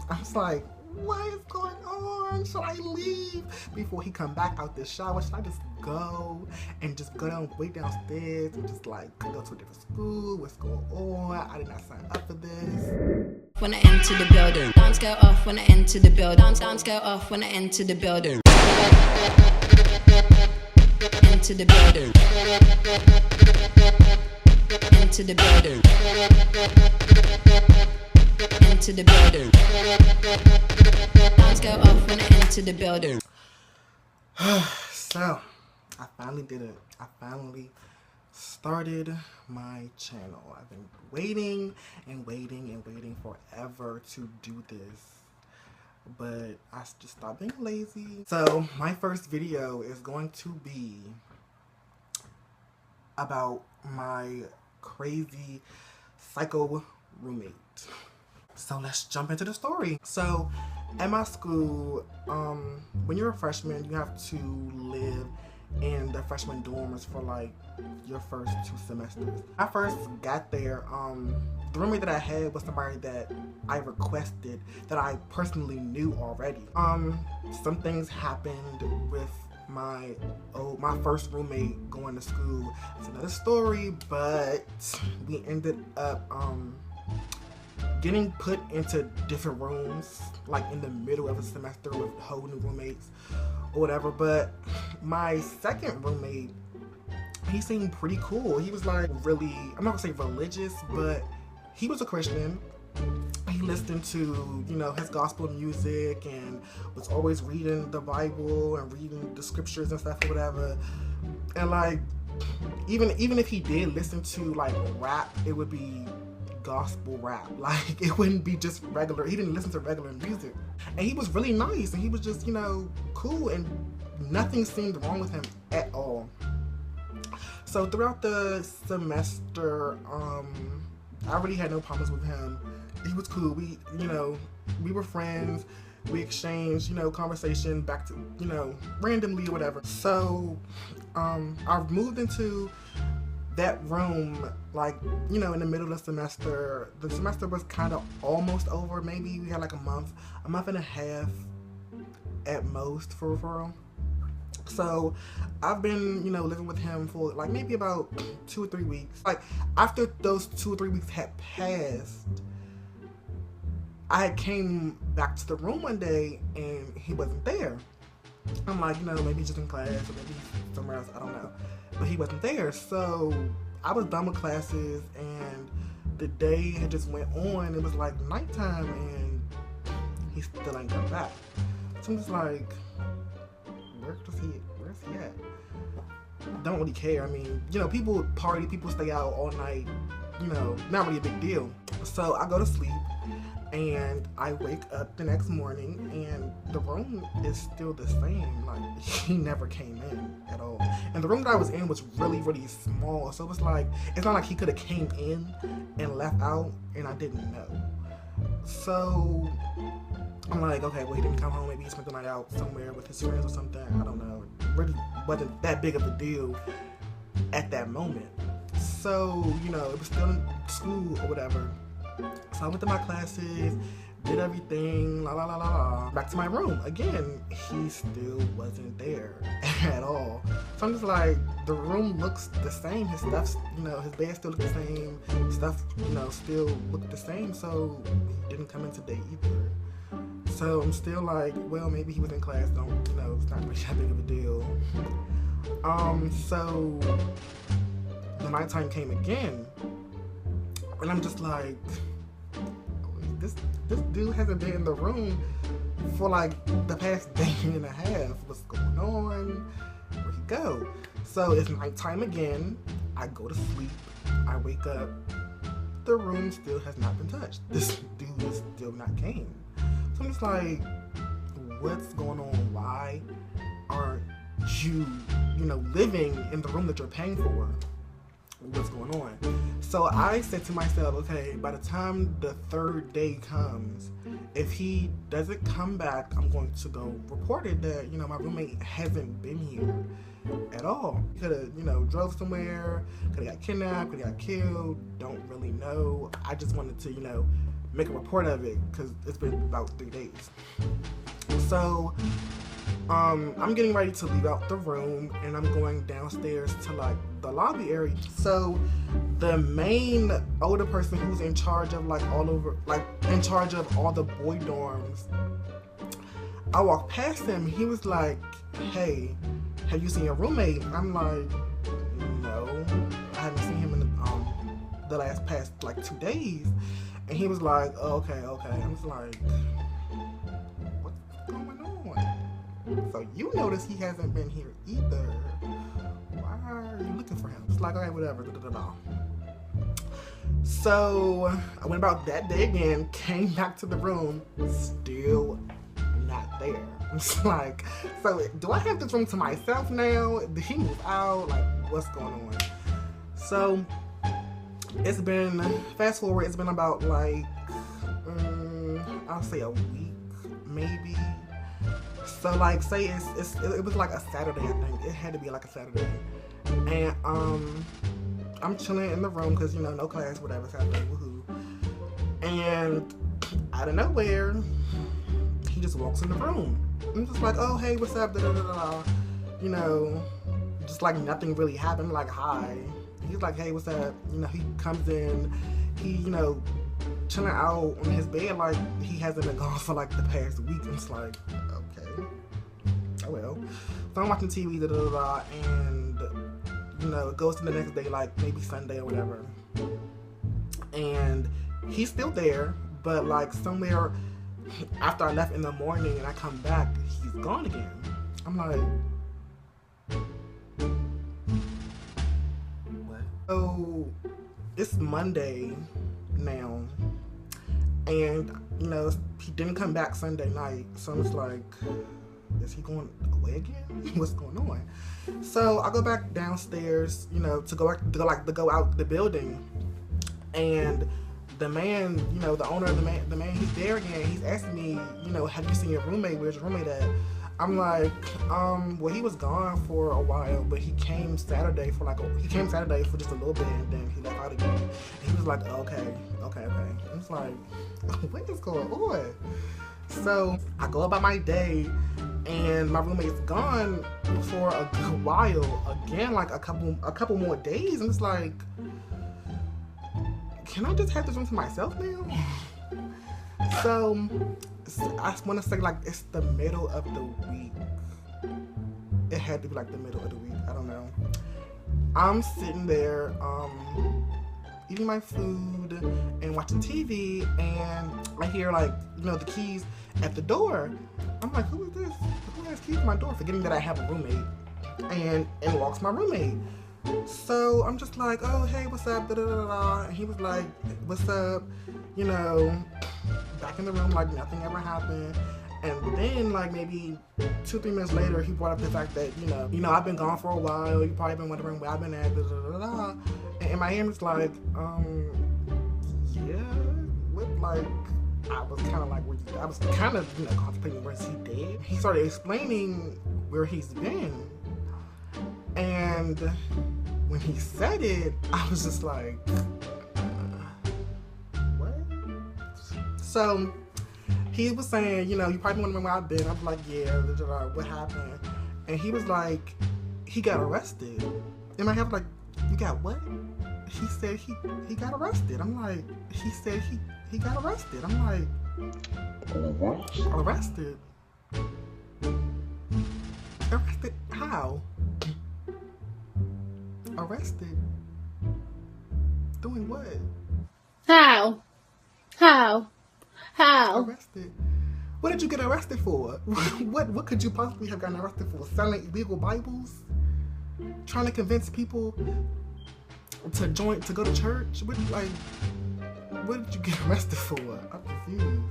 I was like, what is going on? Should I leave before he come back out the shower? Should I just go and just go down, wait downstairs and just like go to a different school? What's going on? I did not sign up for this. When I enter the building, dance go off when I enter the building. Dance go off when I enter the building. Into the building. Into the building. Into the building. Dance go off when I enter the building. So, I finally did it. I finally started my channel. I've been waiting and waiting and waiting forever to do this, but I just stopped being lazy. So, my first video is going to be about my crazy psycho roommate. So let's jump into the story. So at my school, when you're a freshman, you have to live in the freshman dorms for like your first 2 semesters. I first got there, the roommate that I had was somebody that I requested, that I personally knew already. Some things happened with my first roommate going to school. It's another story, but we ended up getting put into different rooms, like in the middle of a semester with whole new roommates or whatever. But my second roommate, he seemed pretty cool. He was like really, I'm not gonna say religious, but he was a Christian. He listened to, you know, his gospel music and was always reading the Bible and reading the scriptures and stuff or whatever. And like, even if he did listen to like rap, it would be gospel rap. Like, it wouldn't be just regular. He didn't listen to regular music. And he was really nice, and he was just, you know, cool, and nothing seemed wrong with him at all. So throughout the semester, I really had no problems with him. He was cool. We, you know, we were friends. We exchanged, you know, conversation back to, you know, randomly or whatever. So I moved into that room, like, you know, in the middle of the semester. The semester was kind of almost over. Maybe we had like a month and a half at most for referral. So I've been, you know, living with him for like maybe about 2 or 3 weeks. Like, after those 2 or 3 weeks had passed, I came back to the room one day and he wasn't there. I'm like, you know, maybe he's just in class or maybe he's somewhere else, I don't know. But he wasn't there. So I was done with classes and the day had just went on. It was like nighttime and he still ain't come back. So I'm just like, where's he at? Don't really care. I mean, you know, people party, people stay out all night, you know, not really a big deal. So I go to sleep and I wake up the next morning and the room is still the same. Like, he never came in at all. And the room that I was in was really, really small. So it was like, it's not like he could have came in and left out and I didn't know. So I'm like, okay, well, he didn't come home. Maybe he spent the night out somewhere with his friends or something. I don't know. It really wasn't that big of a deal at that moment. So, you know, it was still in school or whatever. So I went to my classes, did everything, la la la la la. Back to my room. Again, he still wasn't there at all. So I'm just like, the room looks the same. His stuff's, you know, his bed still looked the same. Stuff, you know, still looked the same. So he didn't come in today either. So I'm still like, well, maybe he was in class. Don't, you know, it's not really that big of a deal. So the nighttime came again, and I'm just like, this dude hasn't been in the room for like the past day and a half. What's going on? Where'd he go? So it's nighttime again. I go to sleep. I wake up. The room still has not been touched. This dude is still not came. So I'm just like, what's going on? Why aren't you, you know, living in the room that you're paying for? What's going on? So I said to myself, okay, by the time the 3rd day comes, if he doesn't come back, I'm going to go report it that, you know, my roommate hasn't been here at all. He could have, you know, drove somewhere, could have got kidnapped, could have got killed, don't really know. I just wanted to, you know, make a report of it because it's been about 3 days. So I'm getting ready to leave out the room, and I'm going downstairs to like the lobby area. So the main older person who's in charge of like in charge of all the boy dorms, I walked past him. He was like, "Hey, have you seen your roommate?" I'm like, "No, I haven't seen him in the past like 2 days." And he was like, "Oh, okay." I was like, "What's going on?" So you notice he hasn't been here either. Why are you looking for him? It's like, all right, whatever. So I went about that day again, came back to the room, still not there. It's like, so do I have this room to myself now? Did he move out? Like, what's going on? So it's been, fast forward, it's been about like, I'll say a week, maybe. So like, say it was like a Saturday, I think. It had to be like a Saturday. And I'm chilling in the room because, you know, no class, whatever, Saturday, woohoo. And out of nowhere, he just walks in the room. I'm just like, "Oh, hey, what's up?" You know, just like nothing really happened. Like, hi. He's like, "Hey, what's up?" You know, he comes in, he, you know, chilling out on his bed like he hasn't been gone for like the past week. And it's like, okay, oh well. So I'm watching TV, and you know, it goes to the next day, like maybe Sunday or whatever. And he's still there, but like somewhere after I left in the morning and I come back, he's gone again. I'm like, what? So it's Monday now, and you know, he didn't come back Sunday night. So it's like, is he going away again? What's going on? So I go back downstairs, you know, to go out the building, and the man, you know, the owner of the man, he's there again. He's asking me, you know, have you seen your roommate? Where's your roommate at? I'm like, well, he was gone for a while, but he came Saturday for just a little bit, and then he left out again. And he was like, okay. I was like, what is going on? So I go about my day, and my roommate's gone for a good while again, like a couple more days, and it's like, can I just have this room to myself now? So I want to say like it's the middle of the week. It had to be like the middle of the week. I don't know. I'm sitting there eating my food and watching TV, and I hear like, you know, the keys at the door. I'm like, who is this? Who has keys to my door? Forgetting that I have a roommate. And walks my roommate. So I'm just like, oh, hey, what's up? And he was like, what's up? You know, back in the room like nothing ever happened. And then like maybe 2-3 minutes later, he brought up the fact that, you know, I've been gone for a while. You probably been wondering where I've been at. And in my hand, it's like, yeah, what, like, I was kind of like, I was kind of, you know, contemplating, where is he dead? He started explaining where he's been. And when he said it, I was just like, what? So he was saying, you know, you probably wondering where I've been. I was like, yeah, what happened? And he was like, he got arrested. And I have like, you got what? He said he got arrested. I'm like, he said he got arrested. I'm like, arrested? Arrested? How? Arrested? Doing what? How? Arrested? What did you get arrested for? What could you possibly have gotten arrested for? Selling illegal Bibles? Trying to convince people to go to church? What did you get arrested for? I'm confused.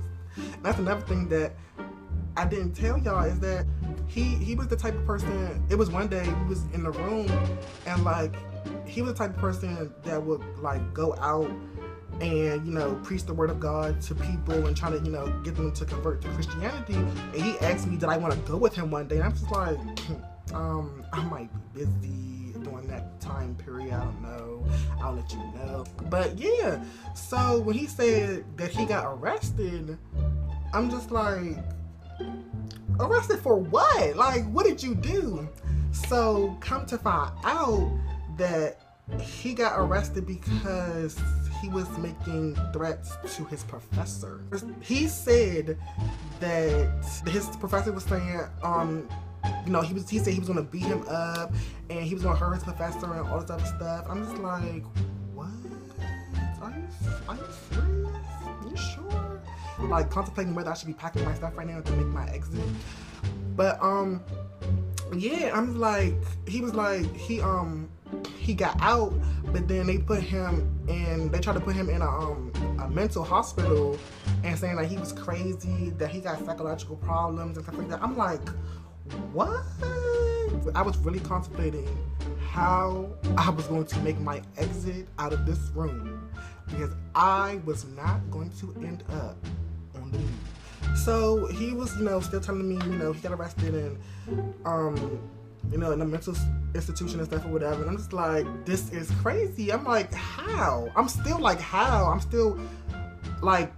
That's another thing that I didn't tell y'all, is that he was the type of person. It was one day we was in the room, and like he was the type of person that would like go out and, you know, preach the word of God to people and try to, you know, get them to convert to Christianity. And he asked me, did I want to go with him one day? And I'm just like, I might be busy. during that time period. I don't know. I'll let you know. But yeah, so when he said that he got arrested, I'm just like, arrested for what? Like, what did you do? So come to find out that he got arrested because he was making threats to his professor. He said that his professor was saying, he said he was gonna beat him up and he was gonna hurt his professor and all this other stuff. I'm just like, what? Are you serious? You sure? Like contemplating whether I should be packing my stuff right now to make my exit. But yeah, I'm like, he was like, he got out, but then they tried to put him in a mental hospital and saying like he was crazy, that he got psychological problems and stuff like that. I'm like, what? I was really contemplating how I was going to make my exit out of this room because I was not going to end up on the news. So he was, still telling me, he got arrested and in a mental institution and stuff or whatever. And I'm just like, this is crazy. I'm like, how? I'm still like, how? I'm still like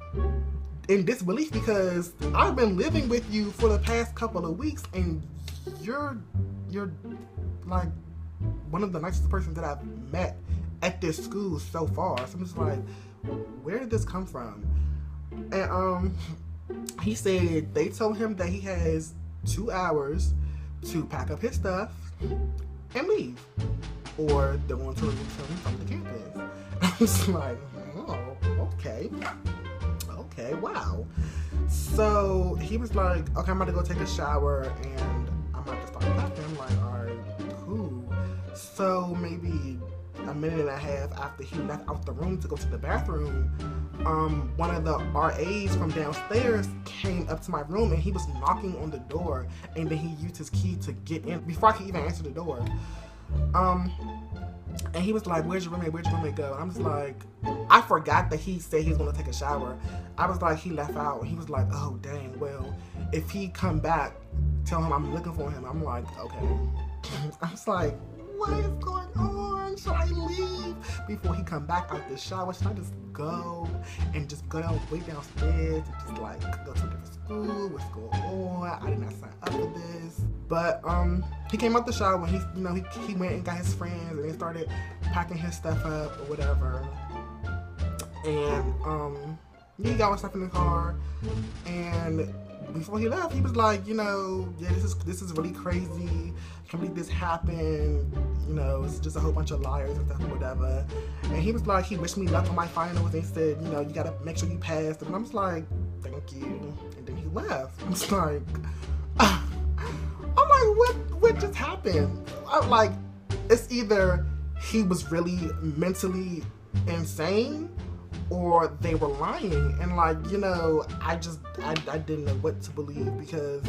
in disbelief because I've been living with you for the past couple of weeks and you're like one of the nicest persons that I've met at this school so far. So I'm just like, where did this come from? And he said they told him that he has 2 hours to pack up his stuff and leave, or they're going to remove him from the campus. I was like, oh, okay, wow. So he was like, okay, I'm about to go take a shower and I'm about to start packing. I'm like, all right, cool. So maybe a minute and a half after he left out the room to go to the bathroom, one of the RAs from downstairs came up to my room and he was knocking on the door, and then he used his key to get in before I could even answer the door. And he was like, where's your roommate go? And I'm just like, I forgot that he said he was gonna take a shower. I was like, he left out. And he was like, oh dang, well, if he come back, tell him I'm looking for him. I'm like, okay. I was like, what is going on? Should I leave before he come back out the shower? Should I just go and just go way downstairs and just like go to a different school? What's going on? I did not sign up for this. But he came out the shower and he went and got his friends and they started packing his stuff up or whatever. And he got his stuff in the car, and before he left, he was like, yeah, this is really crazy. I can't believe this happened. It's just a whole bunch of liars and stuff or whatever. And he was like, he wished me luck on my finals and he said, you gotta make sure you pass. And I was like, thank you. And then he left. I was like, what just happened? I'm like, it's either he was really mentally insane or they were lying. And like, I didn't know what to believe because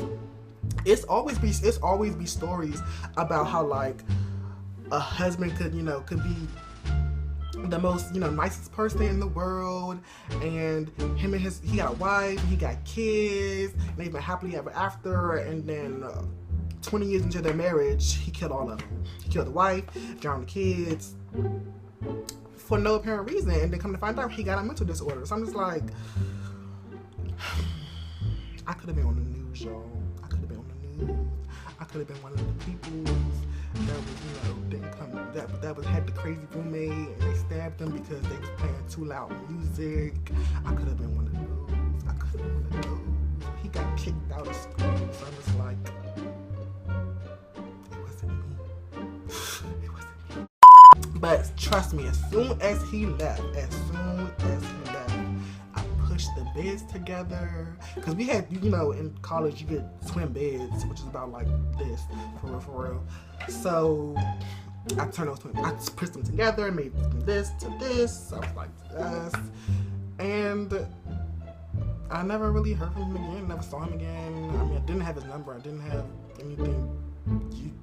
it's always be stories about how like a husband could be the most nicest person in the world, and he got a wife, he got kids, and they've been happily ever after, and then 20 years into their marriage, he killed all of them. He killed the wife, drowned the kids for no apparent reason, and then come to find out he got a mental disorder. So I'm just like, I could have been on the news, y'all. I could have been on the news. I could have been one of the people that was, didn't come, that had the crazy roommate and they stabbed them because they was playing too loud music. I could have been one of those. He got kicked out of school, so I'm just like, it wasn't me. But trust me, as soon as he left, I pushed the beds together. Because we had, in college, you get twin beds, which is about like this, for real. So I pushed them together, made this to this. I was like, this. And I never really heard from him again, never saw him again. I mean, I didn't have his number. I didn't have anything,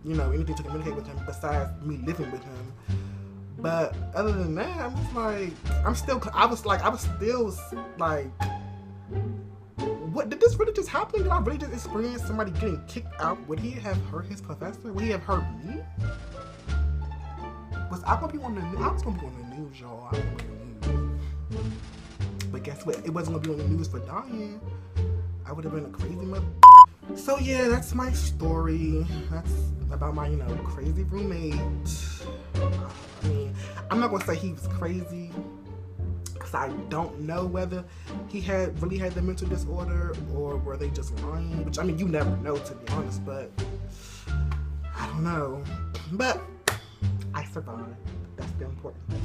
anything to communicate with him besides me living with him. But other than that, I'm just like, I was still like, what, did this really just happen? Did I really just experience somebody getting kicked out? Would he have hurt his professor? Would he have hurt me? I was gonna be on the news, y'all. I was gonna be on the news. But guess what? It wasn't gonna be on the news for dying. I would have been a crazy mother. So yeah, that's my story. That's about my, crazy roommate. I mean, I'm not gonna say he was crazy, because I don't know whether he really had the mental disorder or were they just lying. Which, I mean, you never know, to be honest, but I don't know. But I survived. That's the important thing.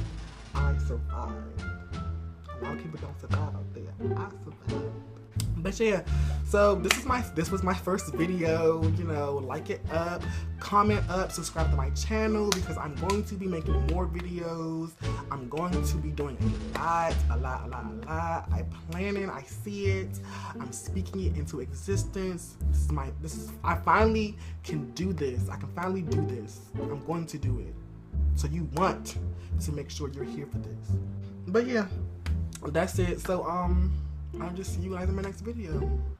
I survived. A lot of people don't survive out there. I survived. But yeah, so this was my first video. Like it up, comment up, subscribe to my channel, because I'm going to be making more videos. I'm going to be doing a lot. I plan it, I see it, I'm speaking it into existence. I finally can do this. I can finally do this. I'm going to do it. So you want to make sure you're here for this. But yeah, that's it. So I'll just see you guys in my next video.